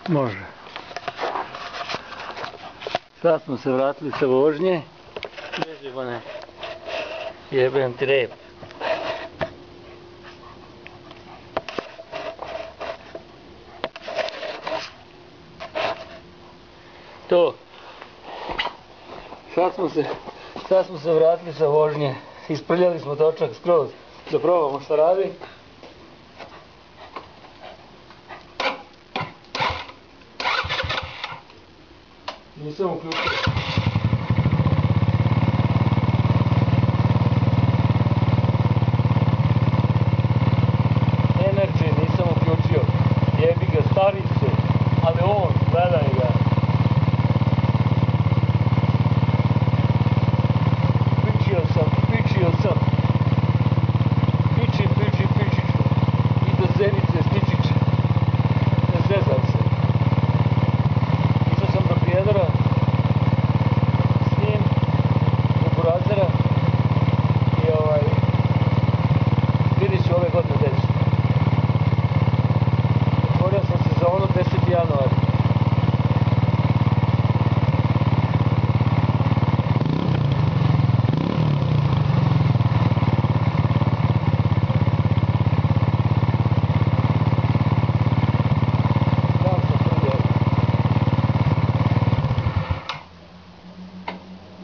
Može. Sad smo se vratili sa vožnje. Beži one. Jebem ti rep. To. Sad smo se vratili sa vožnje. Isprljali smo točak skroz. Da probamo šta radi. Nisam uključio. Energy nisam uključio. Jebi ga, stari se. Ali on, gledaj ga. Pičio sam. Pičiću. I do Zenice stičiće. Ne zezam se. Išao sam do Prijedora. S njim. Do Burazera. I vidit ću ove godine deći. Otvorio sam sezonu 10. januar.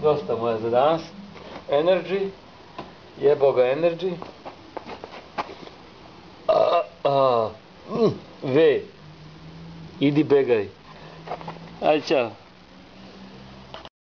Dosta mu je za danas. Energy. Jebo ga Energy. V. Idi begaj. Ajde, čao.